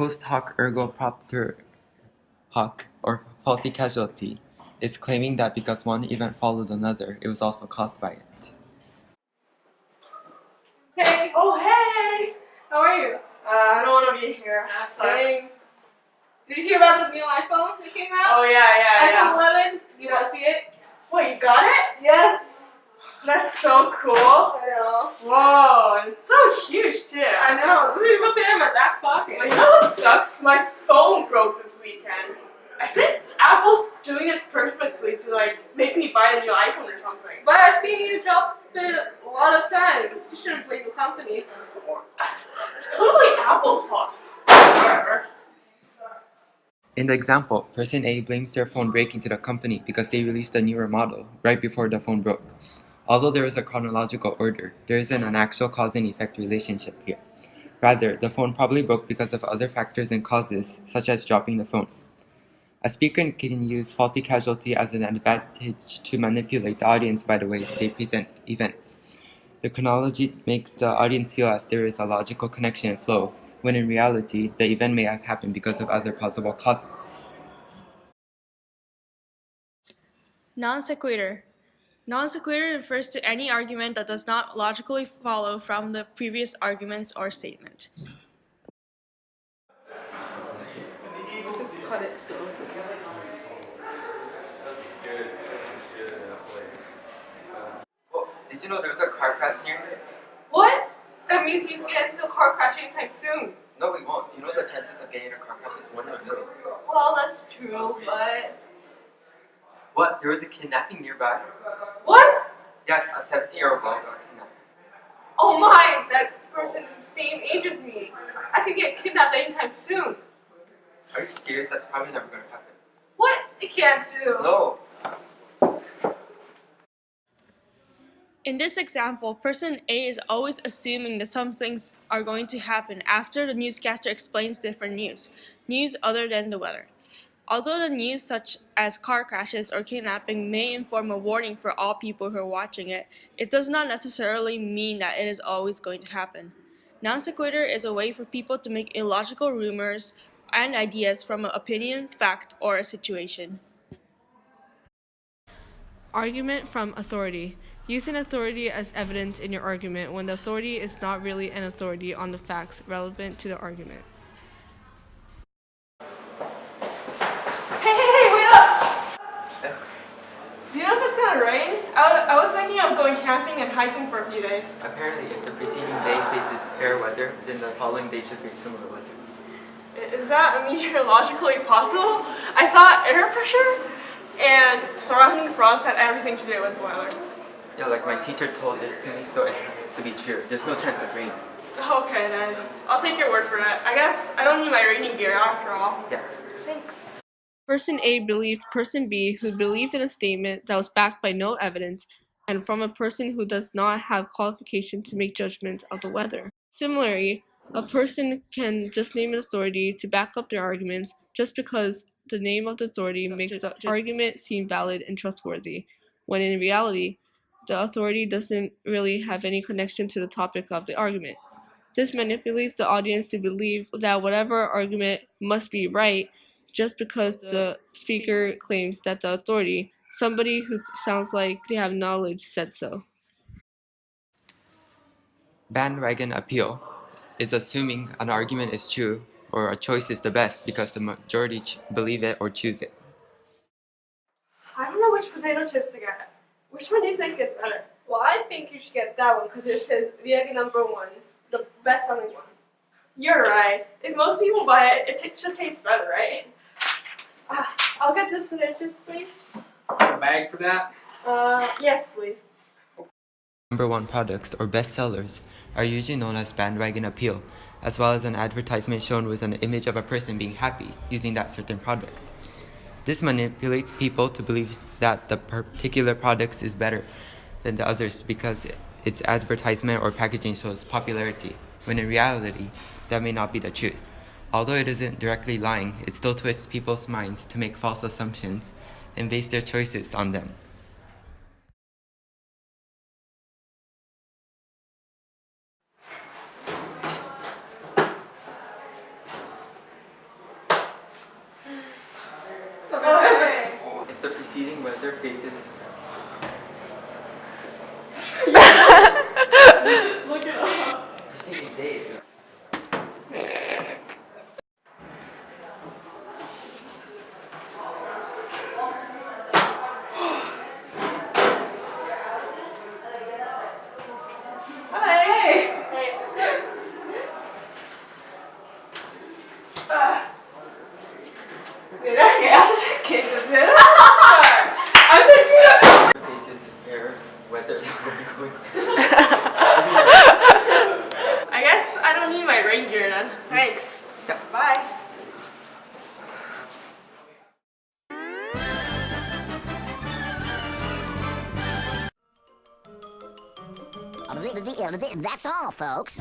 Post hoc ergo propter hoc, or faulty causality, is claiming that because one event followed another, it was also caused by it. Hey! Oh, hey! How are you? I don't want to be here. Sucks. Did you hear about the new iPhone that came out? Oh, yeah. iPhone 11? You want to see it? Wait, you got it? Yes! That's so cool. I know. Whoa, and it's so huge, too. I know. This is even fit in my back pocket. But you know what sucks? My phone broke this weekend. I think Apple's doing this purposely to, make me buy a new iPhone or something. But I've seen you drop it a lot of times. You shouldn't blame the companies. It's totally Apple's fault. Whatever. In the example, person A blames their phone breaking to the company because they released a newer model right before the phone broke. Although there is a chronological order, there isn't an actual cause and effect relationship here. Rather, the phone probably broke because of other factors and causes, such as dropping the phone. A speaker can use faulty causality as an advantage to manipulate the audience by the way they present events. The chronology makes the audience feel as there is a logical connection and flow, when in reality, the event may have happened because of other possible causes. Non sequitur. Non sequitur refers to any argument that does not logically follow from the previous arguments or statement. Cut it so it's Well, did you know there was a car crash near here? What? That means you get into a car crash anytime soon. No, we won't. Do you know the chances of getting in a car crash is 1 in a million? Well, that's true, but... What? There was a kidnapping nearby? What? Yes, a 17-year-old girl got kidnapped. Oh my, that person is the same age as me. I could get kidnapped anytime soon. Are you serious? That's probably never going to happen. What? It can't do. No. In this example, person A is always assuming that some things are going to happen after the newscaster explains different news other than the weather. Although the news such as car crashes or kidnapping may inform a warning for all people who are watching it, it does not necessarily mean that it is always going to happen. Non sequitur is a way for people to make illogical rumors and ideas from an opinion, fact, or a situation. Argument from authority. Use an authority as evidence in your argument when the authority is not really an authority on the facts relevant to the argument. Hey, wait up! Do you know if it's gonna rain? I was thinking of going camping and hiking for a few days. Apparently, if the preceding day faces fair weather, then the following day should face similar weather. Is that meteorologically possible? I thought air pressure and surrounding fronts had everything to do with weather. Yeah, like my teacher told this to me, so it has to be true. There's no chance of rain. Okay then, I'll take your word for that. I guess I don't need my raining gear after all. Yeah. Thanks. Person A believed person B, who believed in a statement that was backed by no evidence, and from a person who does not have qualification to make judgments of the weather. Similarly, a person can just name an authority to back up their arguments just because the name of the authority makes the argument seem valid and trustworthy, when in reality, the authority doesn't really have any connection to the topic of the argument. This manipulates the audience to believe that whatever argument must be right just because the speaker claims that the authority, somebody who sounds like they have knowledge, said so. Bandwagon appeal is assuming an argument is true or a choice is the best because the majority believe it or choose it. I don't know which potato chips to get. Which one do you think is better? Well, I think you should get that one because it says Riegi #1, the best-selling one. You're right. If most people buy it, it should taste better, right? I'll get this potato chips, please. A bag for that? Yes, please. #1 products or bestsellers are usually known as bandwagon appeal, as well as an advertisement shown with an image of a person being happy using that certain product. This manipulates people to believe that the particular product is better than the others because its advertisement or packaging shows popularity, when in reality, that may not be the truth. Although it isn't directly lying, it still twists people's minds to make false assumptions and base their choices on them. Their faces. Look it up. Preceding dates. Hey. I'm taking it. Faces, hair, weather. I guess I don't need my rain gear then. Thanks. Yep. Bye. That's all, folks.